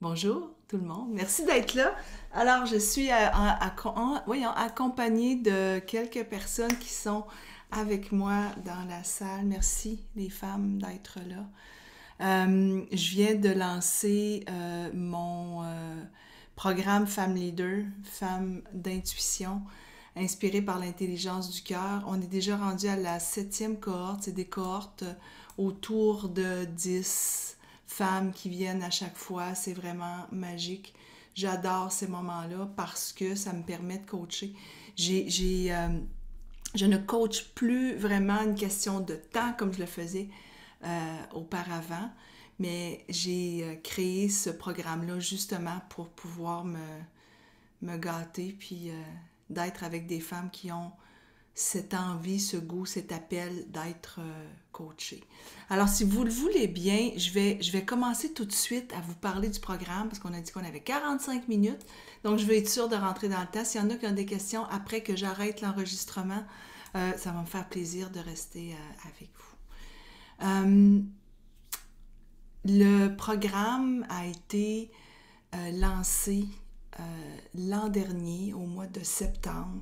Bonjour tout le monde, merci d'être là. Alors, je suis accompagnée de quelques personnes qui sont avec moi dans la salle. Merci les femmes d'être là. Je viens de lancer mon programme Femme Leader, Femme d'intuition, inspiré par l'intelligence du cœur. On est déjà rendu à la 7e cohorte. C'est des cohortes autour de 10 femmes qui viennent à chaque fois. C'est vraiment magique. J'adore ces moments-là parce que ça me permet de coacher. Je ne coach plus vraiment une question de temps comme je le faisais auparavant, mais j'ai créé ce programme-là justement pour pouvoir me gâter puis d'être avec des femmes qui ont cette envie, ce goût, cet appel d'être coachée. Alors, si vous le voulez bien, je vais commencer tout de suite à vous parler du programme parce qu'on a dit qu'on avait 45 minutes. Donc, je vais être sûre de rentrer dans le temps. S'il y en a qui ont des questions après que j'arrête l'enregistrement, ça va me faire plaisir de rester avec vous. Le programme a été lancé l'an dernier, au mois de septembre.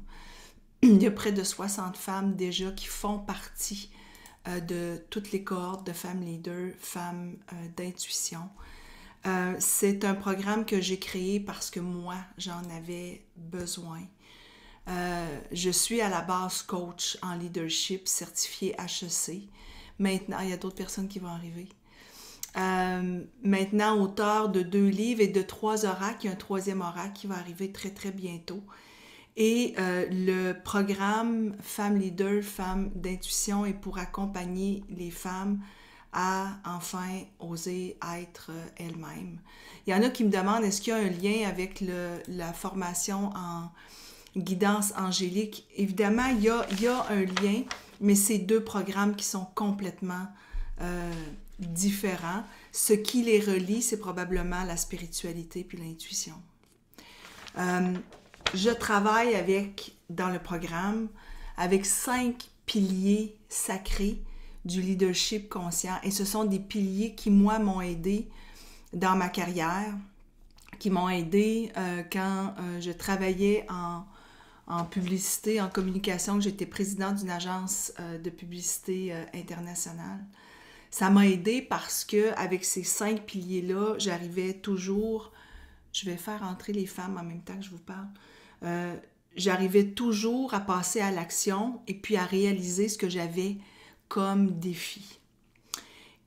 Il y a près de 60 femmes déjà qui font partie de toutes les cohortes de femmes leaders, femmes d'intuition. C'est un programme que j'ai créé parce que moi, j'en avais besoin. Je suis à la base coach en leadership certifié HEC. Maintenant, il y a d'autres personnes qui vont arriver. Maintenant, auteur de 2 livres et de 3 oracles. Il y a un 3e oracle qui va arriver très, très bientôt. Et le programme Femme Leader, Femme d'intuition est pour accompagner les femmes à enfin oser être elles-mêmes. Il y en a qui me demandent, est-ce qu'il y a un lien avec la formation en guidance angélique? Évidemment, il y a un lien, mais c'est 2 programmes qui sont complètement différents. Ce qui les relie, c'est probablement la spiritualité puis l'intuition. Je travaille dans le programme, avec 5 piliers sacrés du leadership conscient. Et ce sont des piliers qui, moi, m'ont aidé dans ma carrière, qui m'ont aidé quand je travaillais en publicité, en communication, que j'étais présidente d'une agence de publicité internationale. Ça m'a aidé parce que avec ces 5 piliers-là, j'arrivais toujours, je vais faire entrer les femmes en même temps que je vous parle, j'arrivais toujours à passer à l'action et puis à réaliser ce que j'avais comme défi.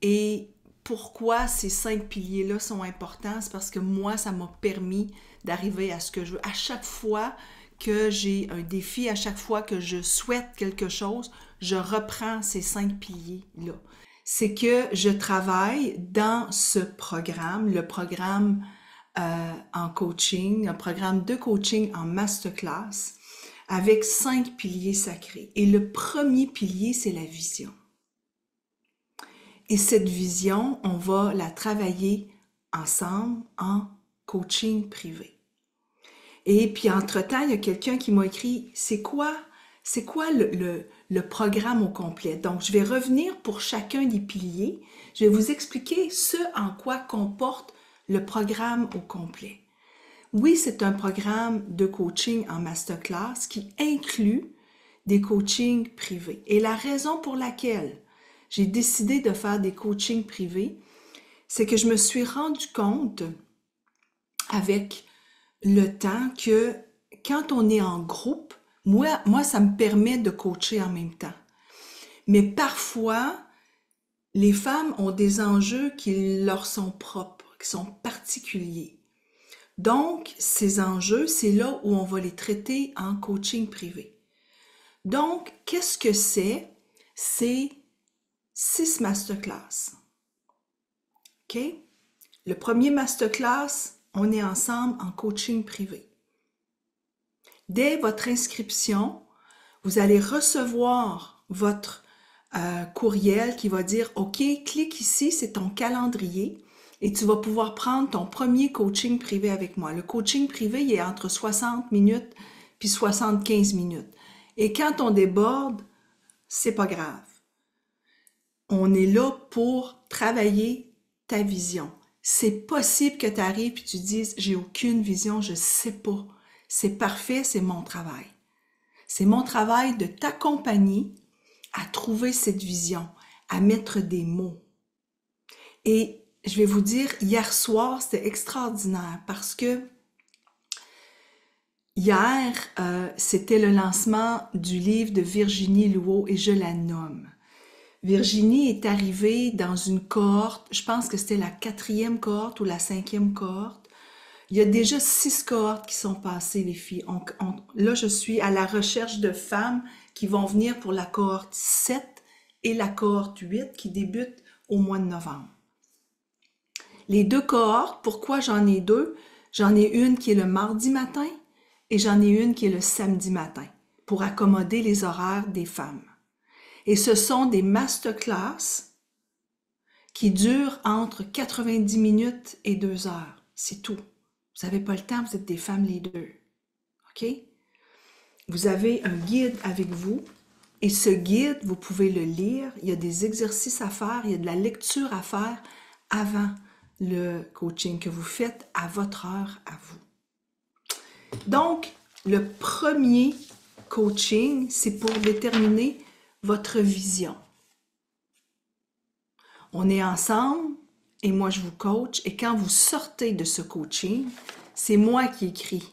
Et pourquoi ces 5 piliers-là sont importants? C'est parce que moi, ça m'a permis d'arriver à ce que je veux. À chaque fois que j'ai un défi, à chaque fois que je souhaite quelque chose, je reprends ces 5 piliers-là. C'est que je travaille dans ce programme, le programme en coaching, un programme de coaching en masterclass avec 5 piliers sacrés. Et le premier pilier, c'est la vision. Et cette vision, on va la travailler ensemble en coaching privé. Et puis, entre-temps, il y a quelqu'un qui m'a écrit, c'est quoi le programme au complet? Donc, je vais revenir pour chacun des piliers. Je vais vous expliquer ce en quoi comporte le programme au complet. Oui, c'est un programme de coaching en masterclass qui inclut des coachings privés. Et la raison pour laquelle j'ai décidé de faire des coachings privés, c'est que je me suis rendu compte avec le temps que quand on est en groupe, moi, ça me permet de coacher en même temps. Mais parfois, les femmes ont des enjeux qui leur sont propres, qui sont particuliers. Donc, ces enjeux, c'est là où on va les traiter en coaching privé. Donc, qu'est-ce que c'est? C'est 6 masterclass. OK? Le premier masterclass, on est ensemble en coaching privé. Dès votre inscription, vous allez recevoir votre courriel qui va dire « OK, clique ici, c'est ton calendrier et tu vas pouvoir prendre ton premier coaching privé avec moi. » Le coaching privé, il est entre 60 minutes puis 75 minutes. Et quand on déborde, c'est pas grave. On est là pour travailler ta vision. c'est possible que tu arrives et tu dises, j'ai aucune vision, je sais pas. C'est parfait, c'est mon travail. C'est mon travail de t'accompagner à trouver cette vision, à mettre des mots. Et je vais vous dire, hier soir, c'était extraordinaire parce que hier, c'était le lancement du livre de Virginie Louault et je la nomme. Virginie est arrivée dans une cohorte, je pense que c'était la 4e cohorte ou la 5e cohorte. Il y a déjà 6 cohortes qui sont passées, les filles. Là, je suis à la recherche de femmes qui vont venir pour la cohorte 7 et la cohorte 8 qui débute au mois de novembre. Les 2 cohortes, pourquoi j'en ai 2? J'en ai une qui est le mardi matin et j'en ai une qui est le samedi matin pour accommoder les horaires des femmes. Et ce sont des masterclass qui durent entre 90 minutes et 2 heures. C'est tout. Vous n'avez pas le temps, vous êtes des femmes les deux. OK? Vous avez un guide avec vous et ce guide, vous pouvez le lire. Il y a des exercices à faire, il y a de la lecture à faire avant le coaching que vous faites à votre heure à vous. Donc, le premier coaching, c'est pour déterminer votre vision. On est ensemble et moi je vous coach et quand vous sortez de ce coaching, c'est moi qui écris.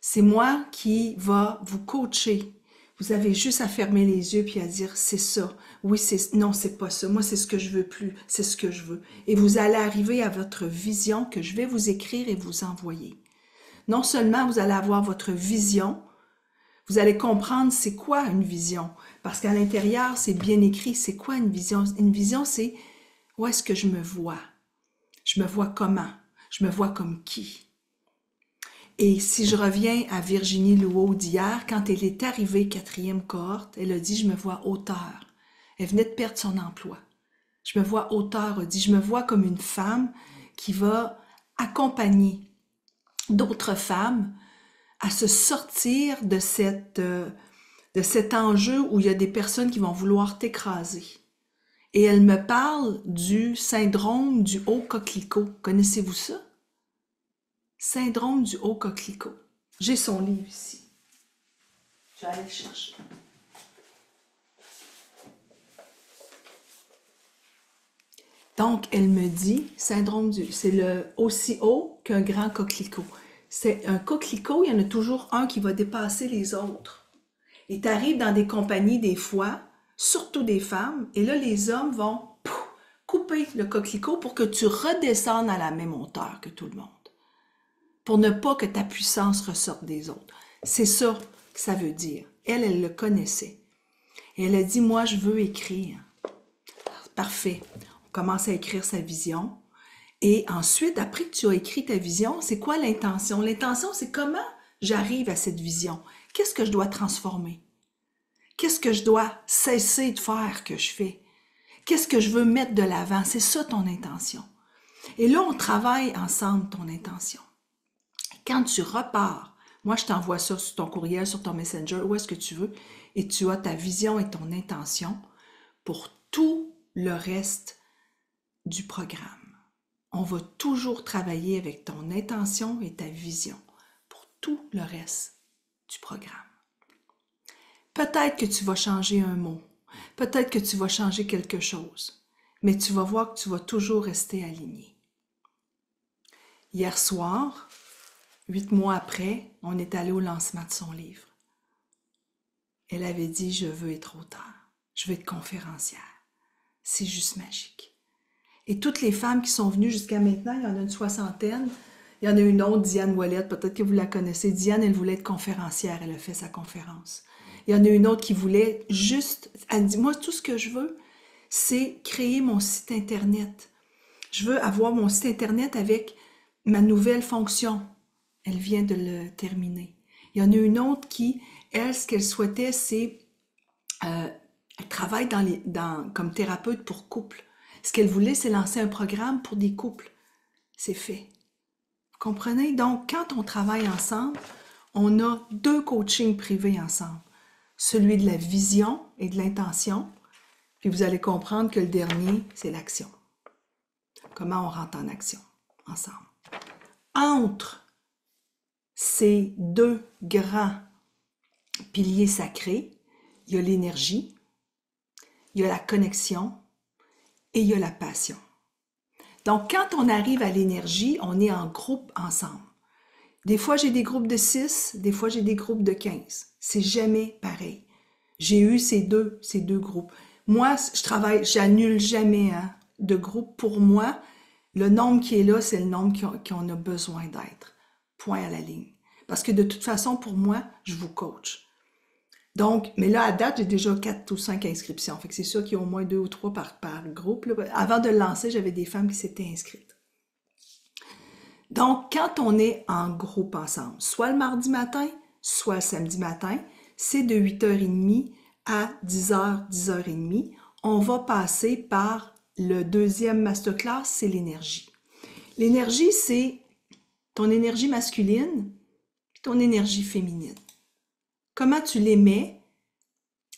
C'est moi qui va vous coacher. Vous avez juste à fermer les yeux puis à dire c'est ça. Oui, non, c'est pas ça. Moi, c'est ce que je veux plus. C'est ce que je veux. Et vous allez arriver à votre vision que je vais vous écrire et vous envoyer. Non seulement vous allez avoir votre vision, vous allez comprendre c'est quoi une vision. Parce qu'à l'intérieur, c'est bien écrit. C'est quoi une vision? Une vision, c'est où est-ce que je me vois? Je me vois comment? Je me vois comme qui? Et si je reviens à Virginie Louault d'hier, quand elle est arrivée 4e cohorte, elle a dit « je me vois auteur ». Elle venait de perdre son emploi. Je me vois auteur, elle dit « je me vois comme une femme qui va accompagner d'autres femmes à se sortir de cet enjeu où il y a des personnes qui vont vouloir t'écraser. » Et elle me parle du syndrome du haut coquelicot. Connaissez-vous ça? Syndrome du haut coquelicot. J'ai son livre ici. Je vais aller le chercher. Donc, elle me dit, c'est le aussi haut qu'un grand coquelicot. C'est un coquelicot, il y en a toujours un qui va dépasser les autres. Et tu arrives dans des compagnies des fois, surtout des femmes, et là, les hommes vont couper le coquelicot pour que tu redescendes à la même hauteur que tout le monde. Pour ne pas que ta puissance ressorte des autres. C'est ça que ça veut dire. Elle le connaissait. Et elle a dit, moi, je veux écrire. Parfait. On commence à écrire sa vision. Et ensuite, après que tu as écrit ta vision, c'est quoi l'intention? L'intention, c'est comment j'arrive à cette vision. Qu'est-ce que je dois transformer? Qu'est-ce que je dois cesser de faire que je fais? Qu'est-ce que je veux mettre de l'avant? C'est ça ton intention. Et là, on travaille ensemble ton intention. Quand tu repars, moi je t'envoie ça sur ton courriel, sur ton Messenger, où est-ce que tu veux, et tu as ta vision et ton intention pour tout le reste du programme. On va toujours travailler avec ton intention et ta vision pour tout le reste du programme. Peut-être que tu vas changer un mot, peut-être que tu vas changer quelque chose, mais tu vas voir que tu vas toujours rester aligné. Hier soir, 8 mois après, on est allé au lancement de son livre. Elle avait dit, je veux être auteure, je veux être conférencière. C'est juste magique. Et toutes les femmes qui sont venues jusqu'à maintenant, il y en a une 60aine, il y en a une autre, Diane Ouellette, peut-être que vous la connaissez. Diane, elle voulait être conférencière, elle a fait sa conférence. Il y en a une autre qui voulait juste, elle dit, moi, tout ce que je veux, c'est créer mon site Internet. Je veux avoir mon site Internet avec ma nouvelle fonction. Elle vient de le terminer. Il y en a une autre qui, elle, ce qu'elle souhaitait, c'est... elle travaille comme thérapeute pour couple. Ce qu'elle voulait, c'est lancer un programme pour des couples. C'est fait. Vous comprenez? Donc, quand on travaille ensemble, on a 2 coachings privés ensemble. Celui de la vision et de l'intention. Puis vous allez comprendre que le dernier, c'est l'action. comment on rentre en action ensemble. Entre ces deux grands piliers sacrés, il y a l'énergie, il y a la connexion et il y a la passion. Donc, quand on arrive à l'énergie, on est en groupe ensemble. Des fois, j'ai des groupes de 6, des fois, j'ai des groupes de 15. C'est jamais pareil. J'ai eu ces deux groupes. Moi, j'annule jamais de groupe. Pour moi, le nombre qui est là, c'est le nombre qu'on a besoin d'être. Point à la ligne. Parce que de toute façon, pour moi, je vous coach. Donc, mais là, à date, j'ai déjà 4 ou 5 inscriptions. Fait que c'est sûr qu'il y a au moins 2 ou 3 par groupe. Là. Avant de le lancer, j'avais des femmes qui s'étaient inscrites. Donc, quand on est en groupe ensemble, soit le mardi matin, soit le samedi matin, c'est de 8h30 à 10h, 10h30. On va passer par le deuxième masterclass, c'est l'énergie. L'énergie, c'est ton énergie masculine et ton énergie féminine. Comment tu les mets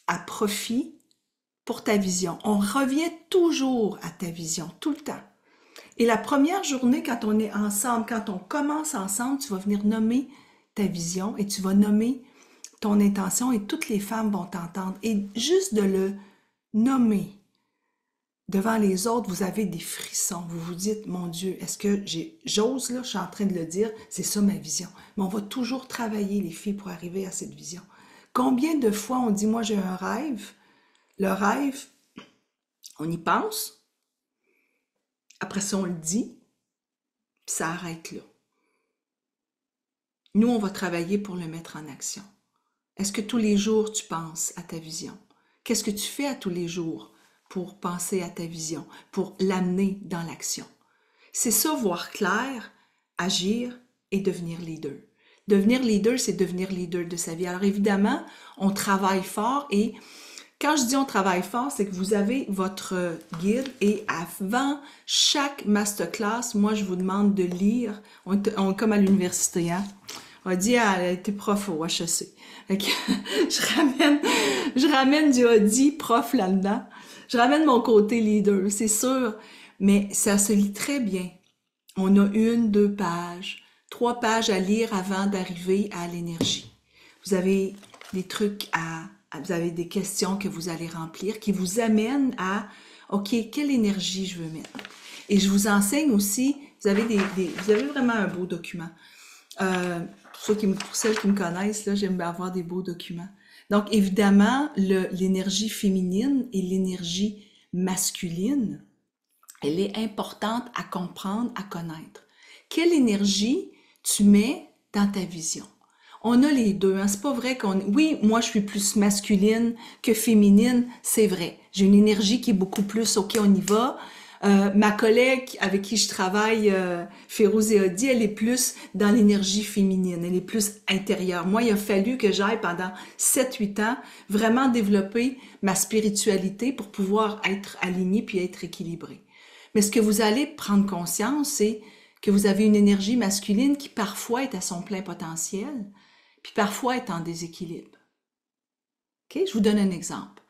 à profit pour ta vision. On revient toujours à ta vision, tout le temps. Et la première journée, quand on est ensemble, quand on commence ensemble, tu vas venir nommer ta vision et tu vas nommer ton intention et toutes les femmes vont t'entendre. Et juste de le nommer devant les autres, vous avez des frissons. Vous vous dites, mon Dieu, est-ce que j'ose, là, je suis en train de le dire, c'est ça ma vision. Mais on va toujours travailler, les filles, pour arriver à cette vision. Combien de fois on dit, moi j'ai un rêve, le rêve, on y pense, après ça on le dit, puis ça arrête là. Nous, on va travailler pour le mettre en action. Est-ce que tous les jours tu penses à ta vision? Qu'est-ce que tu fais à tous les jours pour penser à ta vision, pour l'amener dans l'action? C'est ça, voir clair, agir et devenir leader. Devenir leader, c'est devenir leader de sa vie. Alors évidemment, on travaille fort et quand je dis on travaille fort, c'est que vous avez votre guide et avant chaque masterclass, moi je vous demande de lire, comme à l'université, hein? On dit elle a été prof au HEC. Je ramène du Audi prof là-dedans. Je ramène mon côté leader, c'est sûr, mais ça se lit très bien. On a 1, 2 pages, 3 pages à lire avant d'arriver à l'énergie. Vous avez des trucs vous avez des questions que vous allez remplir qui vous amènent à, OK, quelle énergie je veux mettre? Et je vous enseigne aussi, vous avez vraiment un beau document. Pour celles qui me connaissent, là, j'aime bien avoir des beaux documents. Donc, évidemment, l'énergie féminine et l'énergie masculine, elle est importante à comprendre, à connaître. Quelle énergie tu mets dans ta vision? On a les deux, hein? C'est pas vrai oui, moi je suis plus masculine que féminine, c'est vrai. J'ai une énergie qui est beaucoup plus, OK, on y va. Ma collègue avec qui je travaille, Férouz Eodi, elle est plus dans l'énergie féminine, elle est plus intérieure. Moi, il a fallu que j'aille pendant 7-8 ans vraiment développer ma spiritualité pour pouvoir être alignée puis être équilibrée. Mais ce que vous allez prendre conscience, c'est que vous avez une énergie masculine qui parfois est à son plein potentiel, puis parfois est en déséquilibre. OK? Je vous donne un exemple.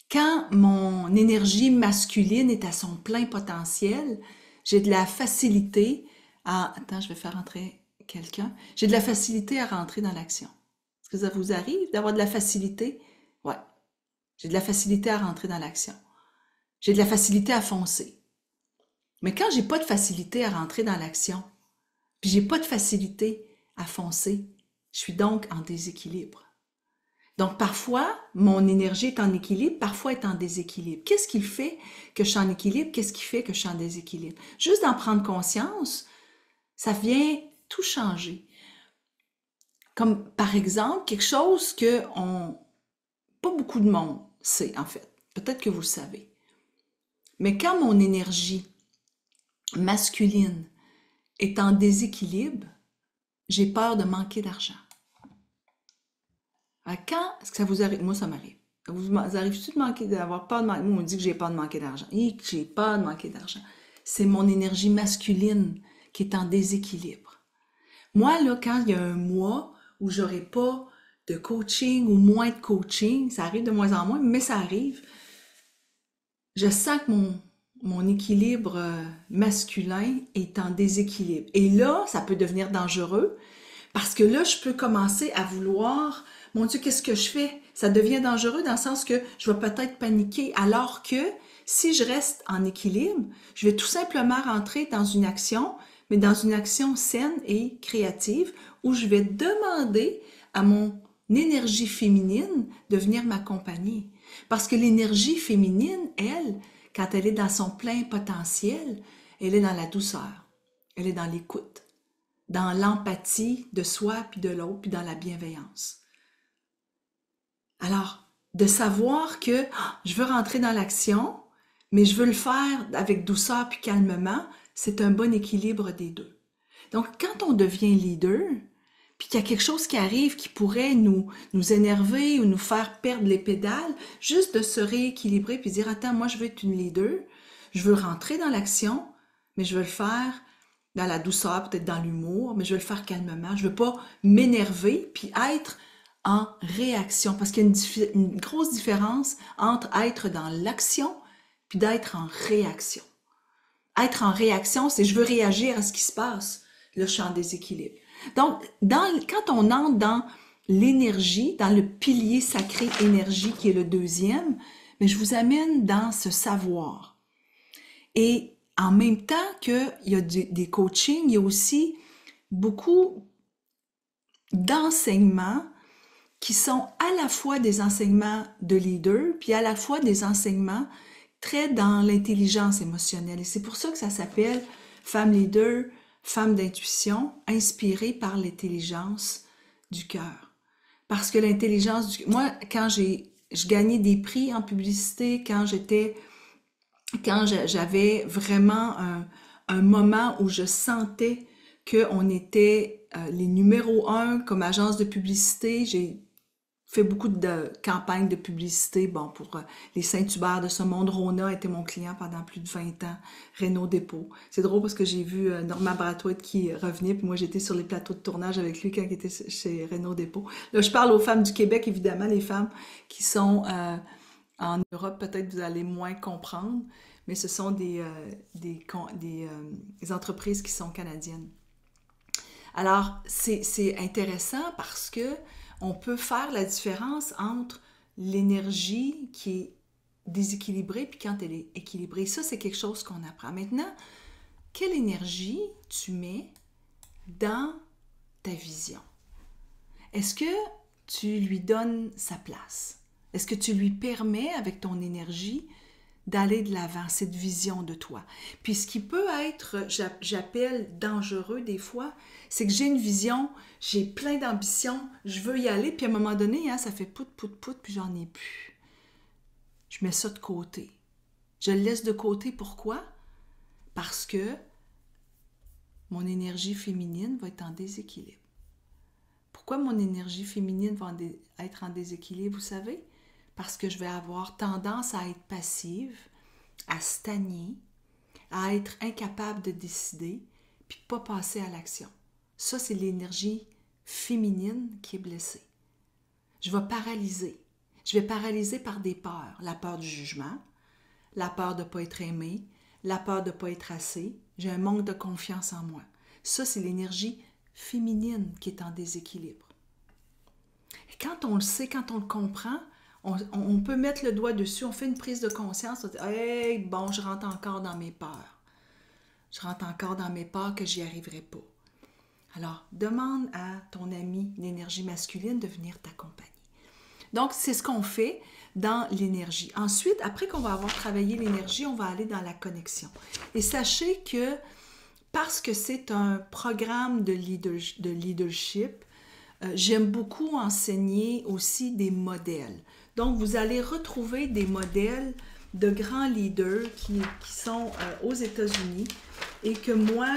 Quand mon énergie masculine est à son plein potentiel, j'ai de la facilité à... Attends, je vais faire entrer quelqu'un. J'ai de la facilité à rentrer dans l'action. Est-ce que ça vous arrive d'avoir de la facilité? Ouais. J'ai de la facilité à rentrer dans l'action. J'ai de la facilité à foncer. Mais quand j'ai pas de facilité à rentrer dans l'action, puis j'ai pas de facilité à foncer, je suis donc en déséquilibre. Donc, parfois, mon énergie est en équilibre, parfois est en déséquilibre. Qu'est-ce qui fait que je suis en équilibre? Qu'est-ce qui fait que je suis en déséquilibre? Juste d'en prendre conscience, ça vient tout changer. Comme, par exemple, quelque chose que pas beaucoup de monde sait, en fait. Peut-être que vous le savez. Mais quand mon énergie masculine est en déséquilibre, j'ai peur de manquer d'argent. Quand est-ce que ça vous arrive? Moi, ça m'arrive. Vous arrive-tu d'avoir peur de manquer? Moi, on dit que j'ai peur de manquer d'argent. Et que j'ai peur de manquer d'argent. C'est mon énergie masculine qui est en déséquilibre. Moi, là, quand il y a un mois où j'aurai pas de coaching ou moins de coaching, ça arrive de moins en moins, mais ça arrive, je sens que mon équilibre masculin est en déséquilibre. Et là, ça peut devenir dangereux parce que là, je peux commencer à vouloir, mon Dieu, qu'est-ce que je fais? Ça devient dangereux dans le sens que je vais peut-être paniquer alors que si je reste en équilibre, je vais tout simplement rentrer dans une action, mais dans une action saine et créative où je vais demander à mon énergie féminine de venir m'accompagner. Parce que l'énergie féminine, elle, quand elle est dans son plein potentiel, elle est dans la douceur, elle est dans l'écoute, dans l'empathie de soi puis de l'autre, puis dans la bienveillance. Alors, de savoir que je veux rentrer dans l'action, mais je veux le faire avec douceur puis calmement, c'est un bon équilibre des deux. Donc, quand on devient leader, puis qu'il y a quelque chose qui arrive qui pourrait nous énerver ou nous faire perdre les pédales, juste de se rééquilibrer puis dire, attends, moi je veux être une leader, je veux rentrer dans l'action, mais je veux le faire dans la douceur, peut-être dans l'humour, mais je veux le faire calmement. Je veux pas m'énerver puis être en réaction, parce qu'il y a une grosse différence entre être dans l'action puis d'être en réaction. Être en réaction, c'est je veux réagir à ce qui se passe. Là, je suis en déséquilibre. Donc, quand on entre dans l'énergie, dans le pilier sacré énergie qui est le deuxième, mais je vous amène dans ce savoir. Et en même temps qu'il y a des coachings, il y a aussi beaucoup d'enseignements qui sont à la fois des enseignements de leader, puis à la fois des enseignements très dans l'intelligence émotionnelle. Et c'est pour ça que ça s'appelle Femme leader, femme d'intuition, inspirée par l'intelligence du cœur. Parce que l'intelligence du... Moi, quand je gagnais des prix en publicité, quand j'avais vraiment un moment où je sentais qu'on était les numéros 1 comme agence de publicité, j'ai fait beaucoup de campagnes de publicité, bon, pour les Saint-Hubert de ce monde. Rona était mon client pendant plus de 20 ans, Renaud Dépôt. C'est drôle parce que j'ai vu Norman Brathwaite qui revenait, puis moi j'étais sur les plateaux de tournage avec lui quand il était chez Renaud Dépôt. Là, je parle aux femmes du Québec, évidemment, les femmes qui sont en Europe, peut-être vous allez moins comprendre, mais ce sont des entreprises qui sont canadiennes. Alors, c'est intéressant parce que on peut faire la différence entre l'énergie qui est déséquilibrée puis quand elle est équilibrée. Ça, c'est quelque chose qu'on apprend. Maintenant, quelle énergie tu mets dans ta vision? Est-ce que tu lui donnes sa place? Est-ce que tu lui permets, avec ton énergie, d'aller de l'avant, cette vision de toi? Puis ce qui peut être, j'appelle dangereux des fois, c'est que j'ai une vision, j'ai plein d'ambition, je veux y aller, puis à un moment donné, hein, ça fait pout, pout, pout, puis j'en ai plus. Je mets ça de côté. Je le laisse de côté, pourquoi? Parce que mon énergie féminine va être en déséquilibre. Pourquoi mon énergie féminine va être en déséquilibre, vous savez? Parce que je vais avoir tendance à être passive, à stagner, à être incapable de décider, puis pas passer à l'action. Ça, c'est l'énergie féminine qui est blessée. Je vais paralyser. Je vais paralyser par des peurs. La peur du jugement, la peur de ne pas être aimée, la peur de ne pas être assez. J'ai un manque de confiance en moi. Ça, c'est l'énergie féminine qui est en déséquilibre. Et quand on le sait, quand on le comprend, on peut mettre le doigt dessus, on fait une prise de conscience, on dit « Hey, bon, je rentre encore dans mes peurs. Je rentre encore dans mes peurs que j'y arriverai pas. » Alors, demande à ton ami d'énergie masculine de venir t'accompagner. Donc, c'est ce qu'on fait dans l'énergie. Ensuite, après qu'on va avoir travaillé l'énergie, on va aller dans la connexion. Et sachez que parce que c'est un programme de leadership, j'aime beaucoup enseigner aussi des modèles. Donc, vous allez retrouver des modèles de grands leaders qui sont aux États-Unis et que moi,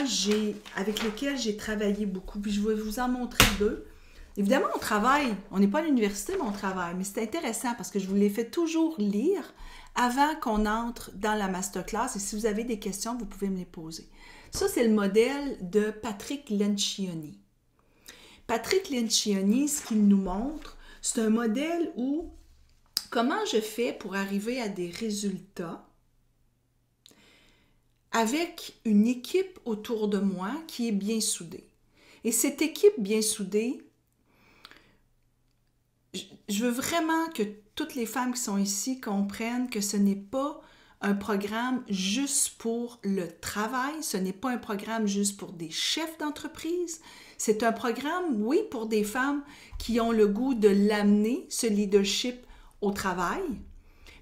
avec lesquels j'ai travaillé beaucoup. Puis je vais vous en montrer deux. Évidemment, on travaille. On n'est pas à l'université, mais on travaille. Mais c'est intéressant parce que je vous les fais toujours lire avant qu'on entre dans la masterclass. Et si vous avez des questions, vous pouvez me les poser. Ça, c'est le modèle de Patrick Lencioni. Patrick Lencioni, ce qu'il nous montre, c'est un modèle où comment je fais pour arriver à des résultats avec une équipe autour de moi qui est bien soudée. Et cette équipe bien soudée, je veux vraiment que toutes les femmes qui sont ici comprennent que ce n'est pas un programme juste pour le travail, ce n'est pas un programme juste pour des chefs d'entreprise, c'est un programme, oui, pour des femmes qui ont le goût de l'amener, ce leadership, au travail,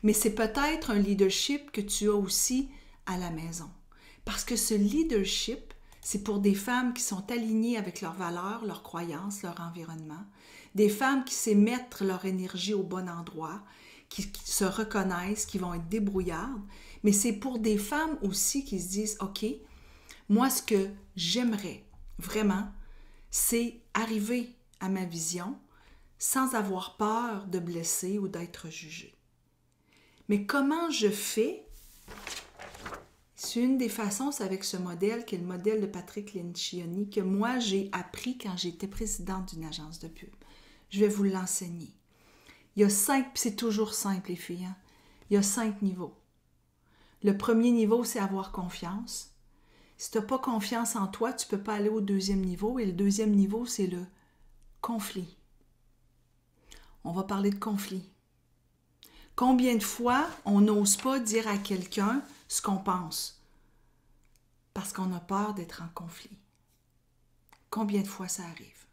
mais c'est peut-être un leadership que tu as aussi à la maison. Parce que ce leadership, c'est pour des femmes qui sont alignées avec leurs valeurs, leurs croyances, leur environnement, des femmes qui savent mettre leur énergie au bon endroit, qui se reconnaissent, qui vont être débrouillardes, mais c'est pour des femmes aussi qui se disent « OK, moi, ce que j'aimerais vraiment, c'est arriver à ma vision sans avoir peur de blesser ou d'être jugée. » Mais comment je fais? C'est une des façons, c'est avec ce modèle, qui est le modèle de Patrick Lencioni, que moi, j'ai appris quand j'étais présidente d'une agence de pub. Je vais vous l'enseigner. Il y a 5, c'est toujours simple les filles, hein? Il y a 5 niveaux. Le premier niveau, c'est avoir confiance. Si tu n'as pas confiance en toi, tu ne peux pas aller au deuxième niveau. Et le deuxième niveau, c'est le conflit. On va parler de conflit. Combien de fois on n'ose pas dire à quelqu'un ce qu'on pense? Parce qu'on a peur d'être en conflit. Combien de fois ça arrive?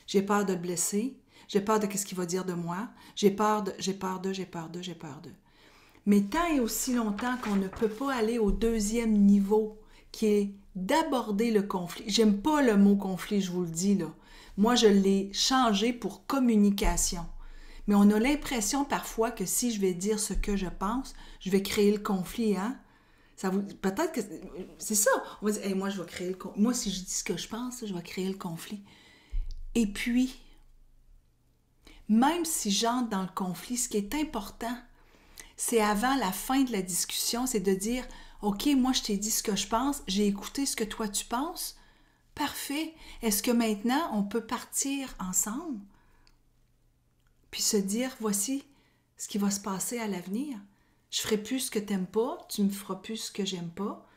J'ai peur de le blesser, j'ai peur de ce qu'il va dire de moi, j'ai peur de. Mais tant et aussi longtemps qu'on ne peut pas aller au deuxième niveau, qui est d'aborder le conflit. J'aime pas le mot conflit, je vous le dis là. Moi, je l'ai changé pour communication. Mais on a l'impression parfois que si je vais dire ce que je pense, je vais créer le conflit, hein? Peut-être que c'est ça. On va dire, hey, moi, je vais créer le conflit. Moi, si je dis ce que je pense, je vais créer le conflit. Et puis, même si j'entre dans le conflit, ce qui est important, c'est avant la fin de la discussion, c'est de dire, OK, moi, je t'ai dit ce que je pense, j'ai écouté ce que toi, tu penses. Parfait. Est-ce que maintenant, on peut partir ensemble? Puis se dire, voici ce qui va se passer à l'avenir. Je ferai plus ce que tu n'aimes pas, tu me feras plus ce que j'aime pas.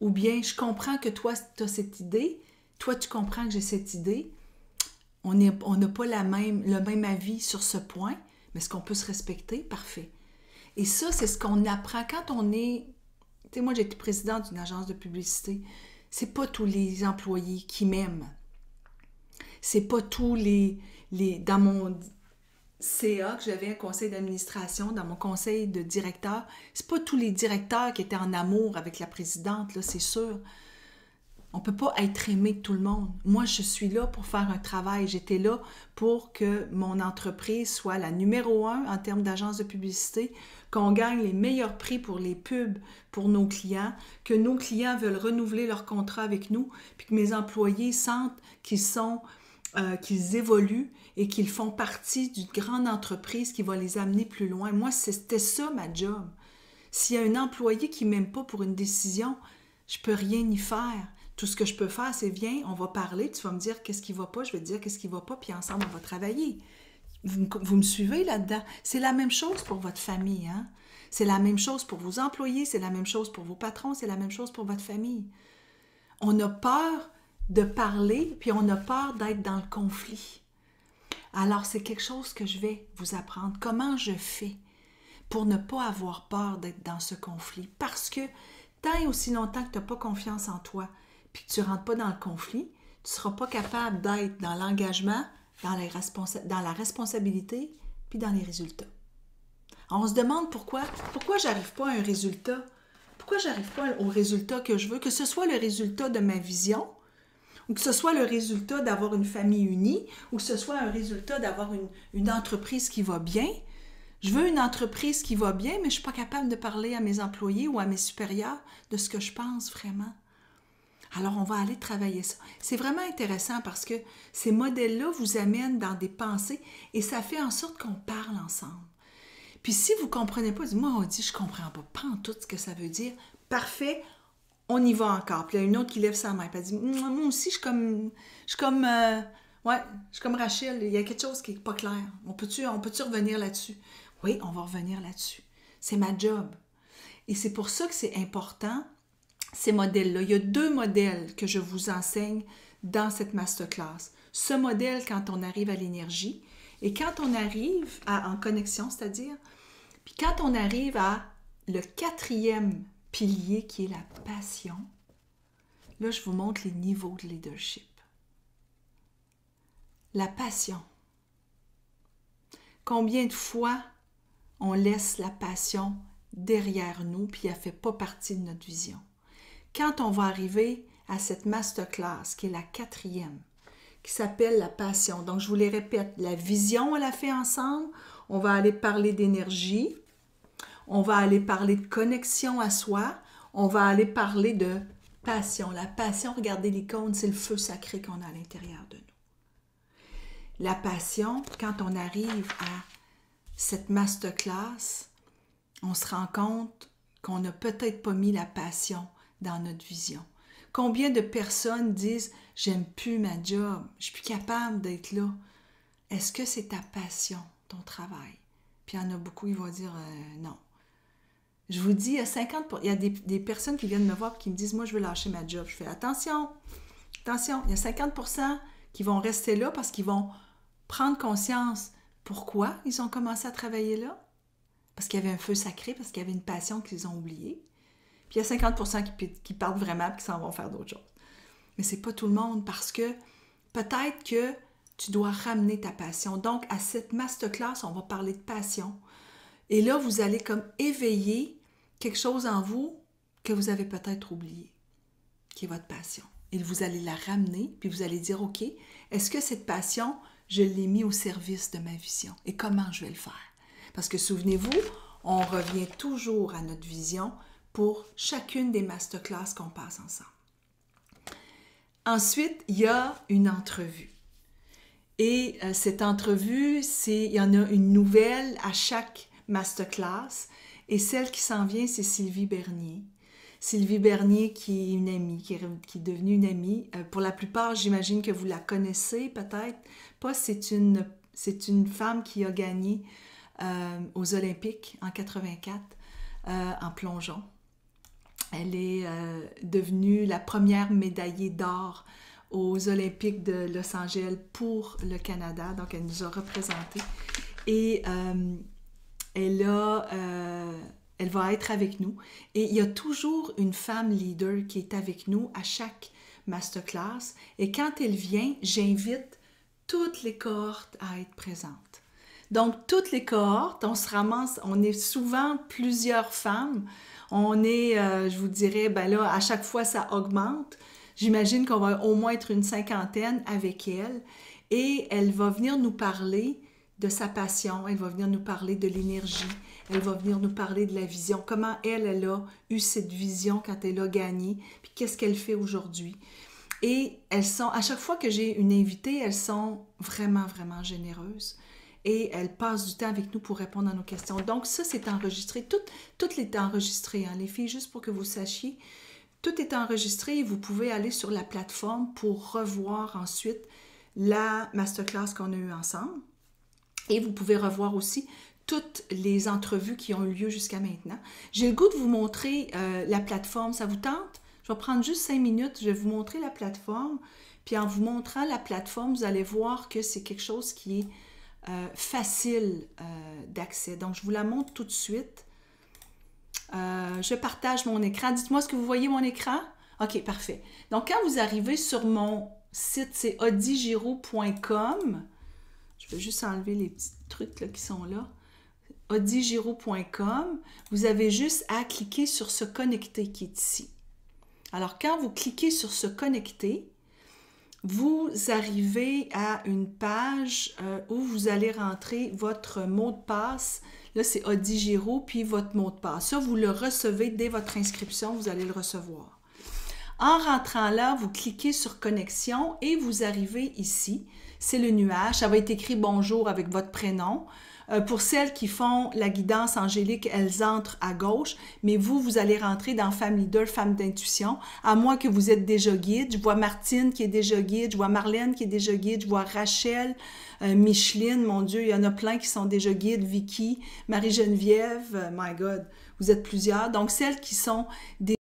Ou bien, je comprends que toi, tu as cette idée, toi, tu comprends que j'ai cette idée. On n'a pas le même avis sur ce point, mais est-ce qu'on peut se respecter? Parfait. Et ça, c'est ce qu'on apprend quand on est... Tu sais, moi, j'ai été présidente d'une agence de publicité. C'est pas tous les employés qui m'aiment. C'est pas tous les... Dans mon CA, que j'avais un conseil d'administration, dans mon conseil de directeur, c'est pas tous les directeurs qui étaient en amour avec la présidente, là, c'est sûr. On ne peut pas être aimé de tout le monde. Moi, je suis là pour faire un travail. J'étais là pour que mon entreprise soit la numéro 1 en termes d'agence de publicité, qu'on gagne les meilleurs prix pour les pubs pour nos clients, que nos clients veulent renouveler leur contrat avec nous, puis que mes employés sentent qu'ils évoluent et qu'ils font partie d'une grande entreprise qui va les amener plus loin. Moi, c'était ça ma job. S'il y a un employé qui ne m'aime pas pour une décision, je ne peux rien y faire. Tout ce que je peux faire, c'est viens, on va parler, tu vas me dire qu'est-ce qui ne va pas, je vais te dire qu'est-ce qui ne va pas, puis ensemble, on va travailler. Vous me suivez là-dedans? C'est la même chose pour votre famille, hein? C'est la même chose pour vos employés, c'est la même chose pour vos patrons, c'est la même chose pour votre famille. On a peur de parler, puis on a peur d'être dans le conflit. Alors, c'est quelque chose que je vais vous apprendre. Comment je fais pour ne pas avoir peur d'être dans ce conflit? Parce que tant et aussi longtemps que tu n'as pas confiance en toi, puis que tu ne rentres pas dans le conflit, tu ne seras pas capable d'être dans l'engagement, dans la responsabilité, puis dans les résultats. On se demande pourquoi j'arrive pas à un résultat. Pourquoi j'arrive pas au résultat que je veux, que ce soit le résultat de ma vision, ou que ce soit le résultat d'avoir une famille unie, ou que ce soit un résultat d'avoir une entreprise qui va bien. Je veux une entreprise qui va bien, mais je ne suis pas capable de parler à mes employés ou à mes supérieurs de ce que je pense vraiment. Alors, on va aller travailler ça. C'est vraiment intéressant parce que ces modèles-là vous amènent dans des pensées et ça fait en sorte qu'on parle ensemble. Puis si vous ne comprenez pas, moi, on dit, je ne comprends pas en tout ce que ça veut dire. Parfait, on y va encore. Puis il y a une autre qui lève sa main. Puis elle dit, moi aussi, je suis comme Rachel, il y a quelque chose qui n'est pas clair. On peut-tu revenir là-dessus? Oui, on va revenir là-dessus. C'est ma job. Et c'est pour ça que c'est important ces modèles-là. Il y a 2 modèles que je vous enseigne dans cette masterclass. Ce modèle quand on arrive à l'énergie et quand on arrive en connexion, c'est-à-dire, puis quand on arrive à le 4e pilier qui est la passion, là, je vous montre les niveaux de leadership. La passion. Combien de fois on laisse la passion derrière nous puis elle ne fait pas partie de notre vision? Quand on va arriver à cette masterclass, qui est la 4e, qui s'appelle la passion. Donc, je vous les répète, la vision, on l'a fait ensemble. On va aller parler d'énergie. On va aller parler de connexion à soi. On va aller parler de passion. La passion, regardez l'icône, c'est le feu sacré qu'on a à l'intérieur de nous. La passion, quand on arrive à cette masterclass, on se rend compte qu'on n'a peut-être pas mis la passion dans notre vision. Combien de personnes disent « J'aime plus ma job, je suis plus capable d'être là. » Est-ce que c'est ta passion, ton travail? Puis il y en a beaucoup qui vont dire non. Je vous dis, il y a des personnes qui viennent me voir et qui me disent « Moi, je veux lâcher ma job. » Je fais « Attention, attention, il y a 50% qui vont rester là parce qu'ils vont prendre conscience pourquoi ils ont commencé à travailler là. Parce qu'il y avait un feu sacré, parce qu'il y avait une passion qu'ils ont oubliée. Puis il y a 50% qui partent vraiment et qui s'en vont faire d'autres choses. Mais c'est pas tout le monde parce que peut-être que tu dois ramener ta passion. Donc, à cette masterclass, on va parler de passion. Et là, vous allez comme éveiller quelque chose en vous que vous avez peut-être oublié, qui est votre passion. Et vous allez la ramener, puis vous allez dire, OK, est-ce que cette passion, je l'ai mis au service de ma vision? Et comment je vais le faire? Parce que souvenez-vous, on revient toujours à notre vision pour chacune des masterclass qu'on passe ensemble. Ensuite, il y a une entrevue. Et cette entrevue, il y en a une nouvelle à chaque masterclass. Et celle qui s'en vient, c'est Sylvie Bernier. Sylvie Bernier qui est une amie, qui est devenue une amie. Pour la plupart, j'imagine que vous la connaissez peut-être. Pas, c'est une femme qui a gagné aux Olympiques en 84 en plongeon. Elle est devenue la première médaillée d'or aux Olympiques de Los Angeles pour le Canada. Donc, elle nous a représentés. Et elle va être avec nous. Et il y a toujours une femme leader qui est avec nous à chaque masterclass. Et quand elle vient, j'invite toutes les cohortes à être présentes. Donc, toutes les cohortes, on se ramasse, on est souvent plusieurs femmes. On est, je vous dirais, ben là, à chaque fois, ça augmente. J'imagine qu'on va au moins être une 50aine avec elle. Et elle va venir nous parler de sa passion, elle va venir nous parler de l'énergie, elle va venir nous parler de la vision, comment elle a eu cette vision quand elle a gagné, puis qu'est-ce qu'elle fait aujourd'hui. Et elles sont, à chaque fois que j'ai une invitée, elles sont vraiment, vraiment généreuses. Et elles passent du temps avec nous pour répondre à nos questions. Donc ça, c'est enregistré. Tout est enregistré, hein, les filles, juste pour que vous sachiez. Tout est enregistré et vous pouvez aller sur la plateforme pour revoir ensuite la masterclass qu'on a eue ensemble. Et vous pouvez revoir aussi toutes les entrevues qui ont eu lieu jusqu'à maintenant. J'ai le goût de vous montrer la plateforme. Ça vous tente? Je vais prendre juste 5 minutes. Je vais vous montrer la plateforme. Puis en vous montrant la plateforme, vous allez voir que c'est quelque chose qui est facile d'accès. Donc, je vous la montre tout de suite. Je partage mon écran. Dites-moi, est-ce que vous voyez mon écran? OK, parfait. Donc, quand vous arrivez sur mon site, c'est audigiro.com. Je vais juste enlever les petits trucs là, qui sont là. audigiro.com. Vous avez juste à cliquer sur « Se connecter » qui est ici. Alors, quand vous cliquez sur « Se connecter », vous arrivez à une page où vous allez rentrer votre mot de passe. Là, c'est Audigiro, puis votre mot de passe. Ça, vous le recevez dès votre inscription, vous allez le recevoir. En rentrant là, vous cliquez sur « Connexion » et vous arrivez ici. C'est le nuage. Ça va être écrit « Bonjour » avec votre prénom. Pour celles qui font la guidance angélique, elles entrent à gauche, mais vous allez rentrer dans Femme Leader, Femme d'Intuition, à moins que vous êtes déjà guide. Je vois Martine qui est déjà guide, je vois Marlène qui est déjà guide, je vois Rachel, Micheline, mon Dieu, il y en a plein qui sont déjà guides, Vicky, Marie-Geneviève, my God, vous êtes plusieurs. Donc, celles qui sont des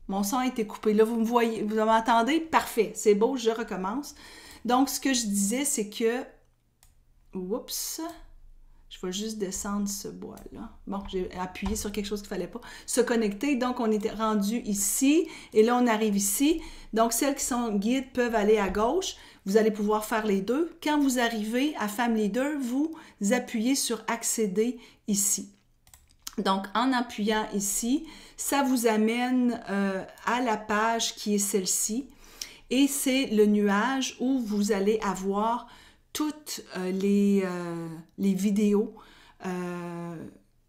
Mon son a été coupé. Là, vous me voyez, vous m'entendez? Parfait, c'est beau, je recommence. Donc, ce que je disais, c'est que... Oups! Je vais juste descendre ce bois-là. Bon, j'ai appuyé sur quelque chose qu'il ne fallait pas. Se connecter, donc on était rendu ici, et là, on arrive ici. Donc, celles qui sont guides peuvent aller à gauche. Vous allez pouvoir faire les deux. Quand vous arrivez à Femme Leader, vous appuyez sur « Accéder » ici. Donc, en appuyant ici, ça vous amène à la page qui est celle-ci. Et c'est le nuage où vous allez avoir toutes les vidéos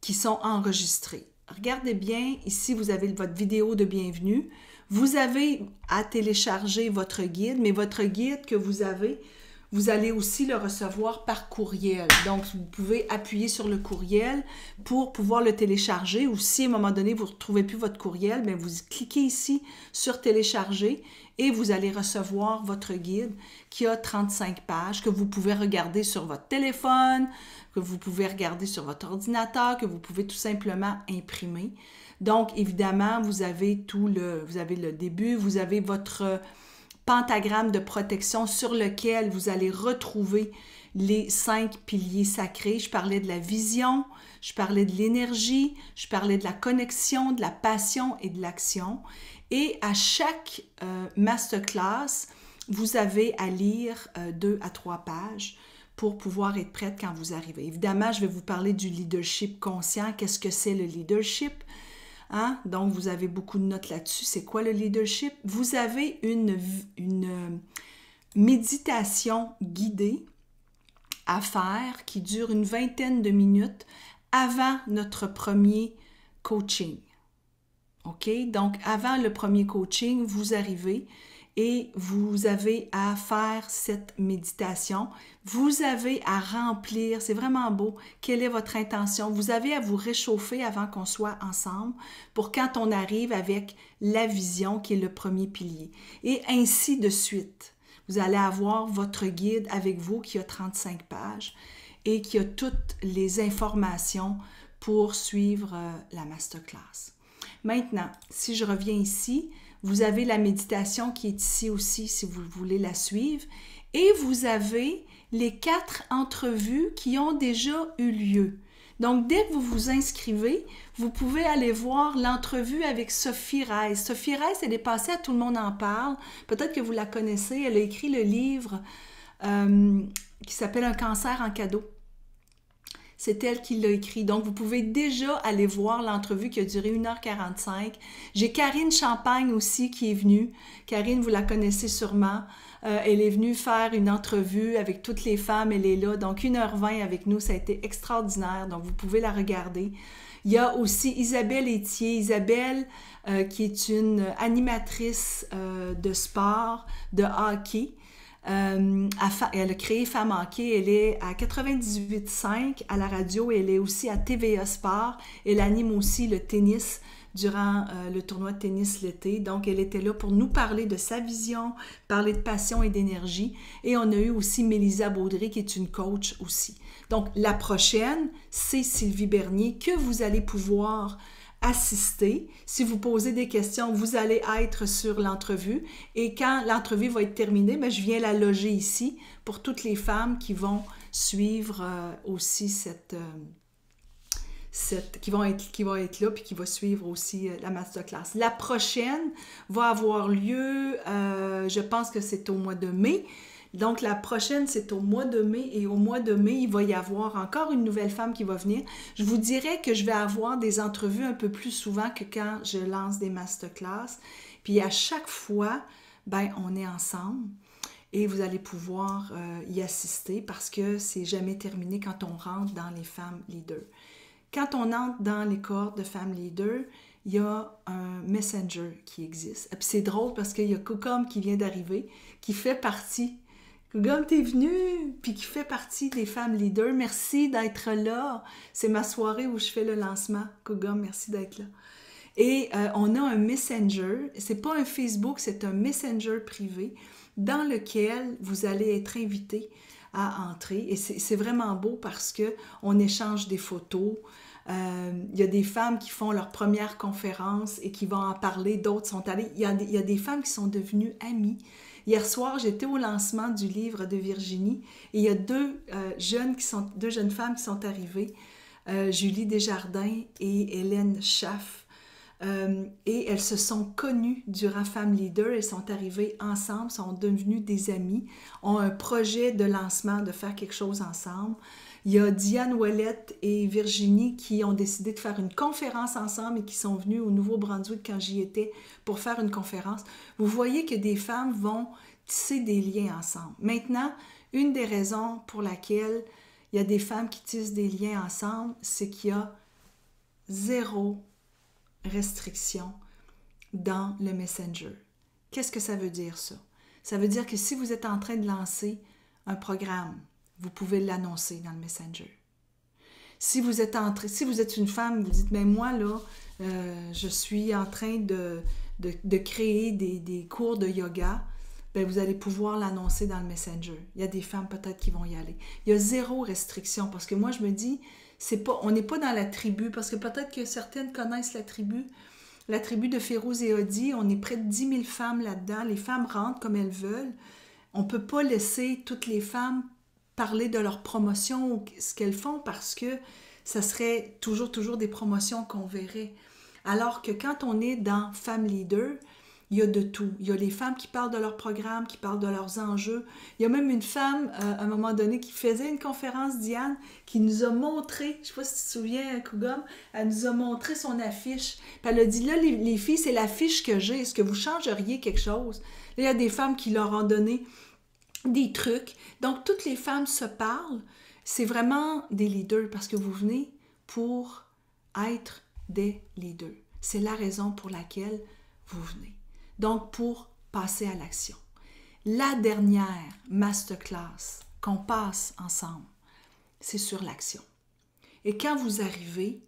qui sont enregistrées. Regardez bien, ici, vous avez votre vidéo de bienvenue. Vous avez à télécharger votre guide, mais votre guide que vous avez, vous allez aussi le recevoir par courriel. Donc, vous pouvez appuyer sur le courriel pour pouvoir le télécharger. Ou si à un moment donné, vous ne retrouvez plus votre courriel, bien, vous cliquez ici sur télécharger et vous allez recevoir votre guide qui a 35 pages que vous pouvez regarder sur votre téléphone, que vous pouvez regarder sur votre ordinateur, que vous pouvez tout simplement imprimer. Donc, évidemment, vous avez le début, vous avez votre pentagramme de protection sur lequel vous allez retrouver les 5 piliers sacrés. Je parlais de la vision, je parlais de l'énergie, je parlais de la connexion, de la passion et de l'action. Et à chaque masterclass, vous avez à lire 2 à 3 pages pour pouvoir être prête quand vous arrivez. Évidemment, je vais vous parler du leadership conscient. Qu'est-ce que c'est le leadership? Hein? Donc, vous avez beaucoup de notes là-dessus. C'est quoi le leadership? Vous avez une méditation guidée à faire qui dure une vingtaine de minutes avant notre premier coaching. OK? Donc, avant le premier coaching, vous arrivez et vous avez à faire cette méditation. Vous avez à remplir, c'est vraiment beau, quelle est votre intention. Vous avez à vous réchauffer avant qu'on soit ensemble pour quand on arrive avec la vision qui est le premier pilier. Et ainsi de suite. Vous allez avoir votre guide avec vous qui a 35 pages et qui a toutes les informations pour suivre la masterclass. Maintenant, si je reviens ici, vous avez la méditation qui est ici aussi si vous voulez la suivre et vous avez les 4 entrevues qui ont déjà eu lieu. Donc, dès que vous vous inscrivez, vous pouvez aller voir l'entrevue avec Sophie Reiss. Sophie Reiss, elle est passée à Tout le monde en parle. Peut-être que vous la connaissez. Elle a écrit le livre qui s'appelle « Un cancer en cadeau ». C'est elle qui l'a écrit. Donc, vous pouvez déjà aller voir l'entrevue qui a duré 1h45. J'ai Karine Champagne aussi qui est venue. Karine, vous la connaissez sûrement. Elle est venue faire une entrevue avec toutes les femmes. Elle est là. Donc, 1h20 avec nous. Ça a été extraordinaire. Donc, vous pouvez la regarder. Il y a aussi Isabelle Etier. Isabelle, qui est une animatrice de sport, de hockey. Elle a créé Femme Hockey, elle est à 98.5 à la radio et elle est aussi à TVA Sport. Elle anime aussi le tennis durant le tournoi de tennis l'été. Donc, elle était là pour nous parler de sa vision, parler de passion et d'énergie. Et on a eu aussi Mélisa Baudry qui est une coach aussi. Donc, la prochaine, c'est Sylvie Bernier que vous allez pouvoir assister. Si vous posez des questions, vous allez être sur l'entrevue et quand l'entrevue va être terminée, bien, je viens la loger ici pour toutes les femmes qui vont suivre aussi qui vont être là puis qui vont suivre aussi la masterclass. La prochaine va avoir lieu, je pense que c'est au mois de mai. Donc, la prochaine, c'est au mois de mai et au mois de mai, il va y avoir encore une nouvelle femme qui va venir. Je vous dirais que je vais avoir des entrevues un peu plus souvent que quand je lance des masterclass. Puis, à chaque fois, ben, on est ensemble et vous allez pouvoir y assister parce que c'est jamais terminé quand on rentre dans les femmes leaders. Quand on entre dans les cohortes de femmes leaders, il y a un messenger qui existe. Et puis, c'est drôle parce qu'il y a Cocom qui vient d'arriver, qui fait partie. Kougom, t'es venue, puis qui fait partie des femmes leaders. Merci d'être là. C'est ma soirée où je fais le lancement. Kougom, merci d'être là. Et on a un messenger. C'est pas un Facebook, c'est un messenger privé dans lequel vous allez être invité à entrer. Et c'est vraiment beau parce qu'on échange des photos. Il y a des femmes qui font leur première conférence et qui vont en parler, d'autres sont allées. Il y a des femmes qui sont devenues amies. Hier soir, j'étais au lancement du livre de Virginie et il y a deux jeunes femmes qui sont arrivées, Julie Desjardins et Hélène Schaff. Et elles se sont connues durant Femmes Leader, elles sont arrivées ensemble, sont devenues des amies, ont un projet de lancement, de faire quelque chose ensemble. Il y a Diane Ouellette et Virginie qui ont décidé de faire une conférence ensemble et qui sont venues au Nouveau-Brunswick quand j'y étais pour faire une conférence. Vous voyez que des femmes vont tisser des liens ensemble. Maintenant, une des raisons pour laquelle il y a des femmes qui tissent des liens ensemble, c'est qu'il y a 0 restriction dans le Messenger. Qu'est-ce que ça veut dire, ça? Ça veut dire que si vous êtes en train de lancer un programme, vous pouvez l'annoncer dans le Messenger. Si vous êtes une femme, vous dites, mais moi, là, je suis en train de créer des cours de yoga, bien, vous allez pouvoir l'annoncer dans le Messenger. Il y a des femmes peut-être qui vont y aller. Il y a 0 restriction, parce que moi, je me dis, on n'est pas dans la tribu, parce que peut-être que certaines connaissent la tribu de Férouz et Odi, on est près de 10 000 femmes là-dedans, les femmes rentrent comme elles veulent. On ne peut pas laisser toutes les femmes parler de leur promotion ou ce qu'elles font parce que ça serait toujours des promotions qu'on verrait. Alors que quand on est dans Femmes Leader, il y a de tout. Il y a les femmes qui parlent de leur programme, qui parlent de leurs enjeux. Il y a même une femme, à un moment donné, qui faisait une conférence, Diane, qui nous a montré, je ne sais pas si tu te souviens, Kougom, elle nous a montré son affiche. Puis elle a dit, là, les filles, c'est l'affiche que j'ai. Est-ce que vous changeriez quelque chose? Là, il y a des femmes qui leur ont donné des trucs. Donc, toutes les femmes se parlent. C'est vraiment des leaders parce que vous venez pour être des leaders. C'est la raison pour laquelle vous venez. Donc, pour passer à l'action. La dernière masterclass qu'on passe ensemble, c'est sur l'action. Et quand vous arrivez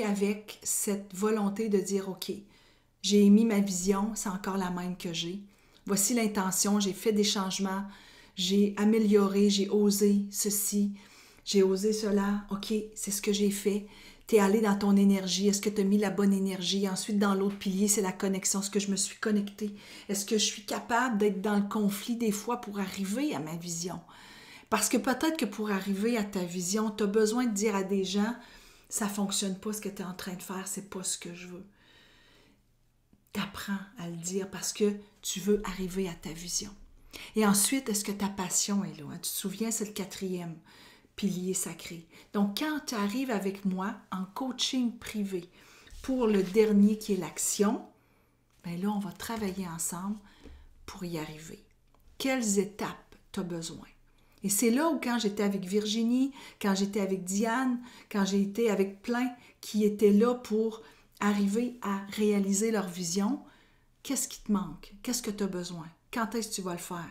avec cette volonté de dire, OK, j'ai émis ma vision, c'est encore la même que j'ai. Voici l'intention, j'ai fait des changements, j'ai amélioré, j'ai osé ceci, j'ai osé cela. OK, c'est ce que j'ai fait. Tu es allé dans ton énergie. Est-ce que tu as mis la bonne énergie? Ensuite, dans l'autre pilier, c'est la connexion. Est-ce que je me suis connectée? Est-ce que je suis capable d'être dans le conflit des fois pour arriver à ma vision? Parce que peut-être que pour arriver à ta vision, tu as besoin de dire à des gens, ça ne fonctionne pas ce que tu es en train de faire, c'est pas ce que je veux. Tu apprends à le dire parce que tu veux arriver à ta vision. Et ensuite, est-ce que ta passion est là? Tu te souviens, c'est le 4e pilier sacré. Donc, quand tu arrives avec moi en coaching privé pour le dernier qui est l'action, bien là, on va travailler ensemble pour y arriver. Quelles étapes tu as besoin? Et c'est là où quand j'étais avec Virginie, quand j'étais avec Diane, quand j'ai été avec plein qui étaient là pour arriver à réaliser leur vision, qu'est-ce qui te manque? Qu'est-ce que tu as besoin? Quand est-ce que tu vas le faire?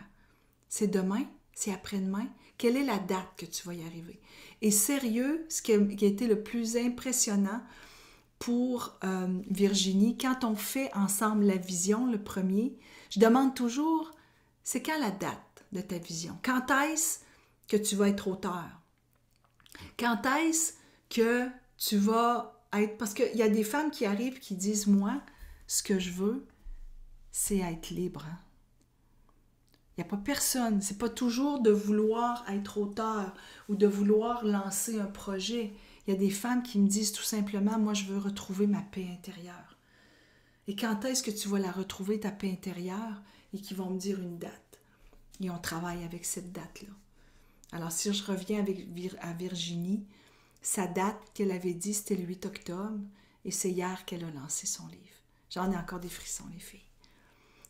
C'est demain? C'est après-demain? Quelle est la date que tu vas y arriver? Et sérieux, ce qui a été le plus impressionnant pour Virginie, quand on fait ensemble la vision, le premier, je demande toujours, c'est quand la date de ta vision? Quand est-ce que tu vas être auteur? Quand est-ce que tu vas être... Parce qu'il y a des femmes qui arrivent qui disent, moi, ce que je veux, c'est être libre. Hein? Il n'y a pas personne. C'est pas toujours de vouloir être auteur ou de vouloir lancer un projet. Il y a des femmes qui me disent tout simplement, moi, je veux retrouver ma paix intérieure. Et quand est-ce que tu vas la retrouver, ta paix intérieure? Et qui vont me dire une date. Et on travaille avec cette date-là. Alors, si je reviens à Virginie, sa date qu'elle avait dit, c'était le 8 octobre. Et c'est hier qu'elle a lancé son livre. J'en ai encore des frissons, les filles.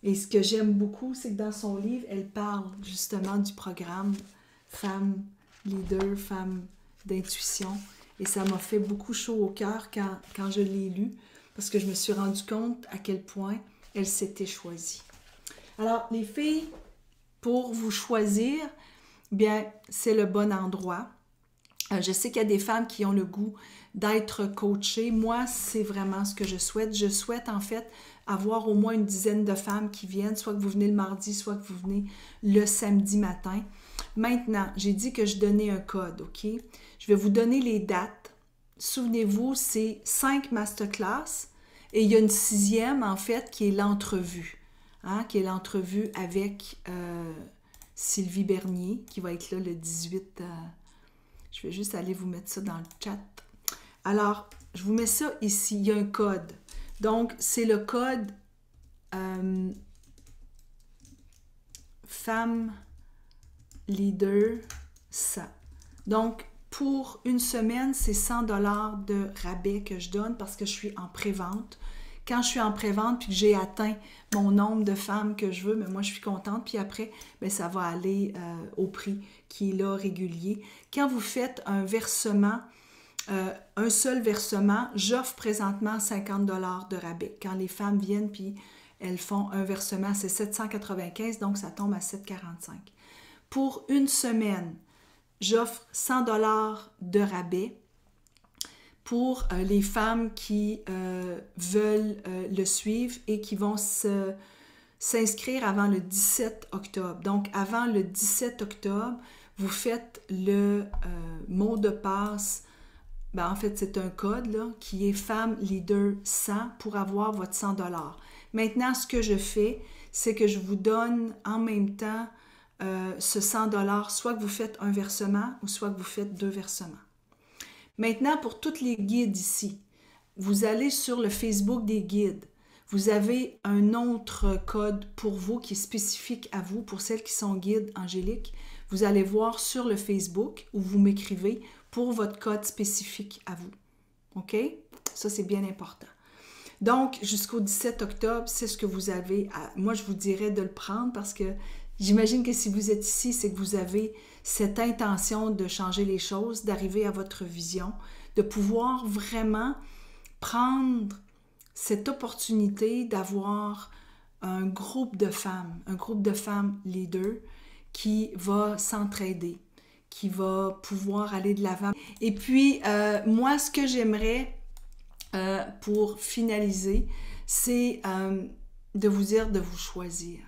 Et ce que j'aime beaucoup, c'est que dans son livre, elle parle justement du programme Femmes Leader, Femmes d'intuition. Et ça m'a fait beaucoup chaud au cœur quand je l'ai lu, parce que je me suis rendu compte à quel point elle s'était choisie. Alors, les filles, pour vous choisir, bien, c'est le bon endroit. Je sais qu'il y a des femmes qui ont le goût d'être coachées. Moi, c'est vraiment ce que je souhaite. Je souhaite, en fait, avoir au moins une dizaine de femmes qui viennent, soit que vous venez le mardi, soit que vous venez le samedi matin. Maintenant, j'ai dit que je donnais un code, OK? Je vais vous donner les dates souvenez-vous, c'est 5 masterclass et il y a une 6e, en fait, qui est l'entrevue, hein, qui est l'entrevue avec Sylvie Bernier, qui va être là le 18. Je vais juste aller vous mettre ça dans le chat. Alors, je vous mets ça ici. Il y a un code. Donc, c'est le code Femme Leader ça. Donc, pour une semaine, c'est 100 $ de rabais que je donne parce que je suis en pré-vente. Quand je suis en pré-vente puis que j'ai atteint mon nombre de femmes que je veux, mais moi, je suis contente. Puis après, bien, ça va aller au prix qui est là régulier. Quand vous faites un versement, un seul versement, j'offre présentement 50 $ de rabais. Quand les femmes viennent puis elles font un versement, c'est 795, donc ça tombe à 745. Pour une semaine, j'offre 100 $ de rabais pour les femmes qui veulent le suivre et qui vont s'inscrire avant le 17 octobre. Donc, avant le 17 octobre, vous faites le mot de passe. Ben, en fait, c'est un code là, qui est Femme Leader 100 pour avoir votre 100 $. Maintenant, ce que je fais, c'est que je vous donne en même temps ce 100 $, soit que vous faites un versement ou soit que vous faites 2 versements. Maintenant, pour tous les guides ici, vous allez sur le Facebook des guides. Vous avez un autre code pour vous qui est spécifique à vous, pour celles qui sont guides angéliques. Vous allez voir sur le Facebook où vous m'écrivez pour votre code spécifique à vous. OK? Ça, c'est bien important. Donc, jusqu'au 17 octobre, c'est ce que vous avez moi, je vous dirais de le prendre parce que j'imagine que si vous êtes ici, c'est que vous avez cette intention de changer les choses, d'arriver à votre vision, de pouvoir vraiment prendre cette opportunité d'avoir un groupe de femmes leaders qui va s'entraider, qui va pouvoir aller de l'avant. Et puis, moi, ce que j'aimerais pour finaliser, c'est de vous dire de vous choisir.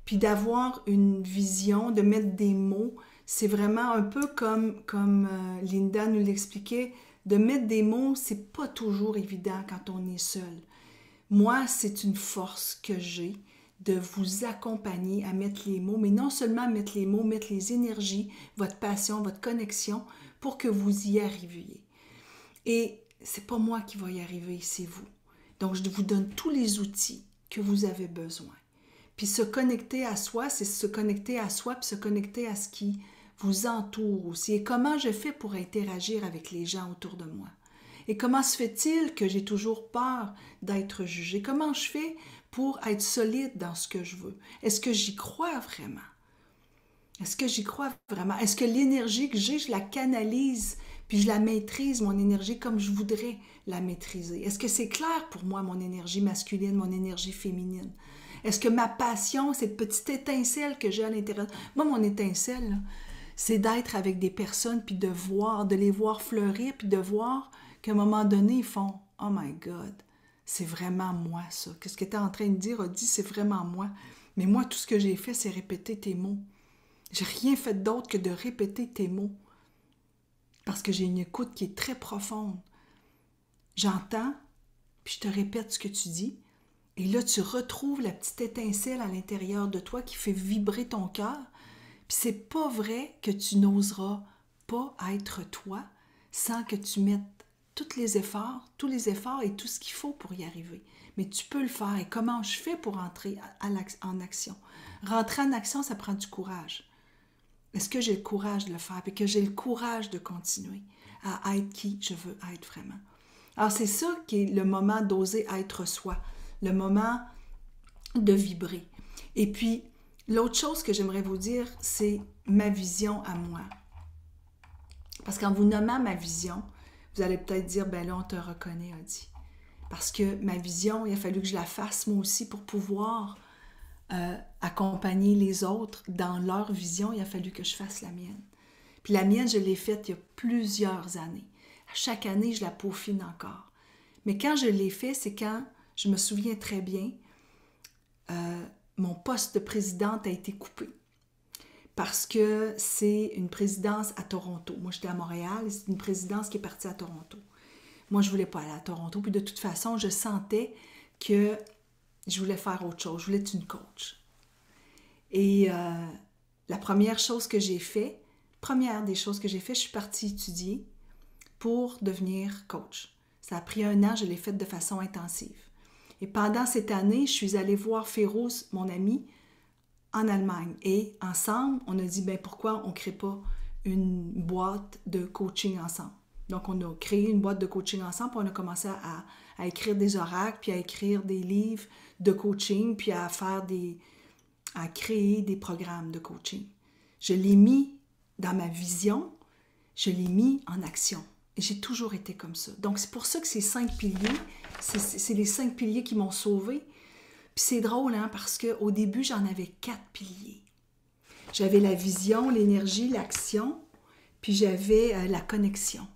Puis d'avoir une vision, de mettre des mots. C'est vraiment un peu comme Linda nous l'expliquait, de mettre des mots, c'est pas toujours évident quand on est seul. Moi, c'est une force que j'ai de vous accompagner à mettre les mots, mais non seulement mettre les mots, mettre les énergies, votre passion, votre connexion, pour que vous y arriviez. Et c'est pas moi qui va y arriver, c'est vous. Donc, je vous donne tous les outils que vous avez besoin. Puis se connecter à soi, c'est se connecter à soi, puis se connecter à ce qui vous entoure aussi. Et comment je fais pour interagir avec les gens autour de moi? Et comment se fait-il que j'ai toujours peur d'être jugée? Comment je fais pour être solide dans ce que je veux? Est-ce que j'y crois vraiment? Est-ce que j'y crois vraiment? Est-ce que l'énergie que j'ai, je la canalise, puis je la maîtrise, mon énergie, comme je voudrais la maîtriser? Est-ce que c'est clair pour moi, mon énergie masculine, mon énergie féminine? Est-ce que ma passion, cette petite étincelle que j'ai à l'intérieur... Moi, mon étincelle, là, c'est d'être avec des personnes, puis de les voir fleurir, puis de voir qu'à un moment donné, ils font « Oh my God, c'est vraiment moi, ça. Qu'est-ce que tu es en train de dire, Audie, c'est vraiment moi. Mais moi, tout ce que j'ai fait, c'est répéter tes mots. J'ai rien fait d'autre que de répéter tes mots. Parce que j'ai une écoute qui est très profonde. J'entends, puis je te répète ce que tu dis. Et là, tu retrouves la petite étincelle à l'intérieur de toi qui fait vibrer ton cœur. Puis c'est pas vrai que tu n'oseras pas être toi sans que tu mettes tous les efforts et tout ce qu'il faut pour y arriver. Mais tu peux le faire. Et comment je fais pour entrer en action? Rentrer en action, ça prend du courage. Est-ce que j'ai le courage de le faire? Et que j'ai le courage de continuer à être qui je veux être vraiment. Alors, c'est ça qui est le moment d'oser être soi. Le moment de vibrer. Et puis, l'autre chose que j'aimerais vous dire, c'est ma vision à moi. Parce qu'en vous nommant ma vision, vous allez peut-être dire, ben là, on te reconnaît, Audie. Parce que ma vision, il a fallu que je la fasse moi aussi pour pouvoir accompagner les autres dans leur vision. Il a fallu que je fasse la mienne. Puis la mienne, je l'ai faite il y a plusieurs années. À chaque année, je la peaufine encore. Mais quand je l'ai fait, c'est quand, je me souviens très bien, mon poste de présidente a été coupé. Parce que c'est une présidence à Toronto. Moi, j'étais à Montréal et c'est une présidence qui est partie à Toronto. Moi, je voulais pas aller à Toronto. Puis de toute façon, je sentais que je voulais faire autre chose. Je voulais être une coach. Et la première des choses que j'ai fait, je suis partie étudier pour devenir coach. Ça a pris 1 an, je l'ai fait de façon intensive. Et pendant cette année, je suis allée voir Férouz, mon ami, en Allemagne. Et ensemble, on a dit, ben pourquoi on ne crée pas une boîte de coaching ensemble? Donc, on a créé une boîte de coaching ensemble, puis on a commencé à écrire des oracles, puis à écrire des livres de coaching, puis à créer des programmes de coaching. Je l'ai mis dans ma vision, je l'ai mis en action. Et j'ai toujours été comme ça. Donc, c'est pour ça que ces 5 piliers, c'est les 5 piliers qui m'ont sauvée. Puis c'est drôle, hein, parce qu'au début, j'en avais 4 piliers. J'avais la vision, l'énergie, l'action, puis j'avais la connexion.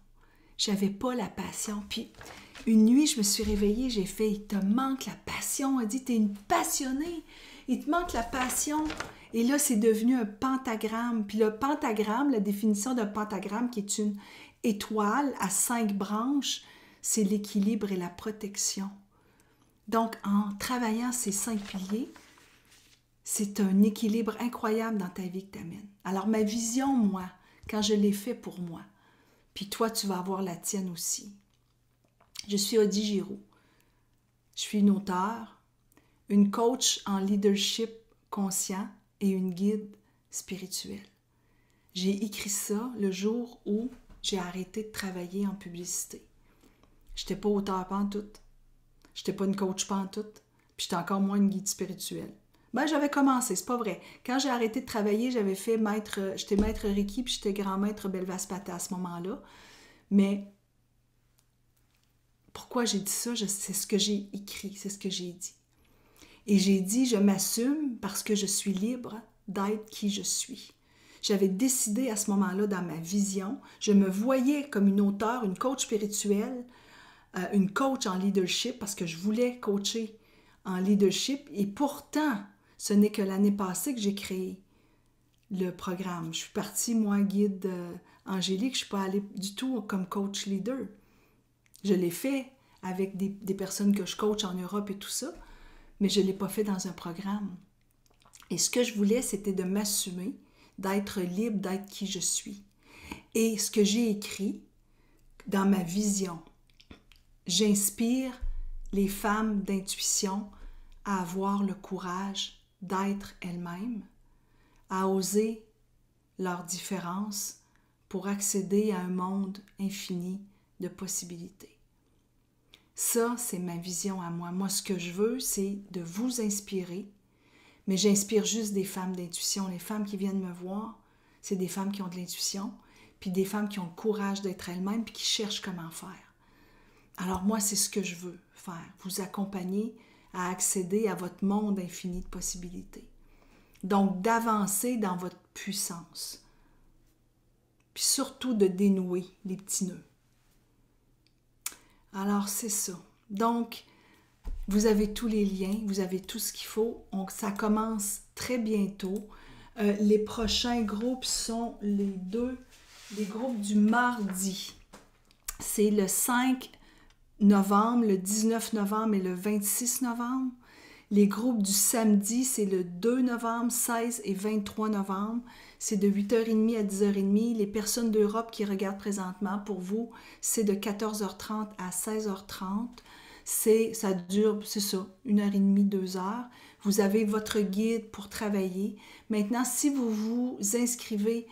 J'avais pas la passion. Puis une nuit, je me suis réveillée, j'ai fait « Il te manque la passion. » Elle dit « T'es une passionnée. Il te manque la passion. » Et là, c'est devenu un pentagramme. Puis le pentagramme, la définition d'un pentagramme qui est une étoile à 5 branches, c'est l'équilibre et la protection. Donc, en travaillant ces 5 piliers, c'est un équilibre incroyable dans ta vie que tu amènes. Alors, ma vision, moi, quand je l'ai fait pour moi, puis toi, tu vas avoir la tienne aussi. Je suis Audie Giroux. Je suis une auteure, une coach en leadership conscient et une guide spirituelle. J'ai écrit ça le jour où j'ai arrêté de travailler en publicité. Je n'étais pas auteur pantoute. Je n'étais pas une coach pantoute. Puis j'étais encore moins une guide spirituelle. Ben, j'avais commencé, c'est pas vrai. Quand j'ai arrêté de travailler, j'étais maître Reiki, puis j'étais grand maître Belvaspata à ce moment-là. Mais pourquoi j'ai dit ça? C'est ce que j'ai écrit, c'est ce que j'ai dit. Et j'ai dit, je m'assume parce que je suis libre d'être qui je suis. J'avais décidé à ce moment-là, dans ma vision, je me voyais comme une auteure, une coach spirituelle, une coach en leadership, parce que je voulais coacher en leadership. Et pourtant, ce n'est que l'année passée que j'ai créé le programme. Je suis partie, moi, guide angélique, je ne suis pas allée du tout comme coach leader. Je l'ai fait avec des personnes que je coach en Europe et tout ça, mais je ne l'ai pas fait dans un programme. Et ce que je voulais, c'était de m'assumer, d'être libre, d'être qui je suis. Et ce que j'ai écrit dans ma vision, j'inspire les femmes d'intuition à avoir le courage d'être elles-mêmes, à oser leurs différences pour accéder à un monde infini de possibilités. Ça, c'est ma vision à moi. Moi, ce que je veux, c'est de vous inspirer, mais j'inspire juste des femmes d'intuition. Les femmes qui viennent me voir, c'est des femmes qui ont de l'intuition, puis des femmes qui ont le courage d'être elles-mêmes, puis qui cherchent comment faire. Alors moi, c'est ce que je veux faire, vous accompagner à accéder à votre monde infini de possibilités. Donc, d'avancer dans votre puissance, puis surtout de dénouer les petits nœuds. Alors, c'est ça. Donc, vous avez tous les liens, vous avez tout ce qu'il faut. Ça commence très bientôt. Les prochains groupes sont les groupes du mardi. C'est le 5 novembre, le 19 novembre et le 26 novembre. Les groupes du samedi, c'est le 2 novembre, 16 et 23 novembre. C'est de 8h30 à 10h30. Les personnes d'Europe qui regardent présentement, pour vous, c'est de 14h30 à 16h30. Ça dure, c'est ça, 1h30, 2h. Vous avez votre guide pour travailler. Maintenant, si vous vous inscrivez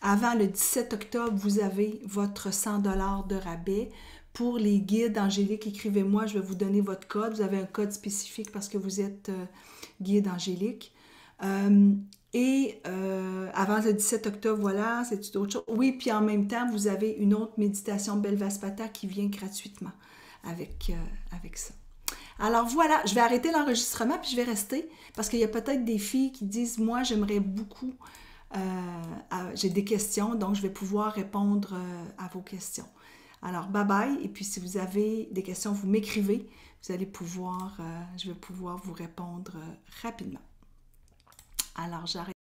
avant le 17 octobre, vous avez votre 100 $ de rabais. Pour les guides angéliques, écrivez-moi, je vais vous donner votre code. Vous avez un code spécifique parce que vous êtes guide angélique. Avant le 17 octobre, voilà, c'est autre chose. Oui, puis en même temps, vous avez une autre méditation Belvaspata qui vient gratuitement avec ça. Alors voilà, je vais arrêter l'enregistrement puis je vais rester parce qu'il y a peut-être des filles qui disent, moi, j'aimerais beaucoup, j'ai des questions, donc je vais pouvoir répondre à vos questions. Alors, bye bye. Et puis, si vous avez des questions, vous m'écrivez. Vous allez pouvoir, je vais pouvoir vous répondre rapidement. Alors, j'arrête.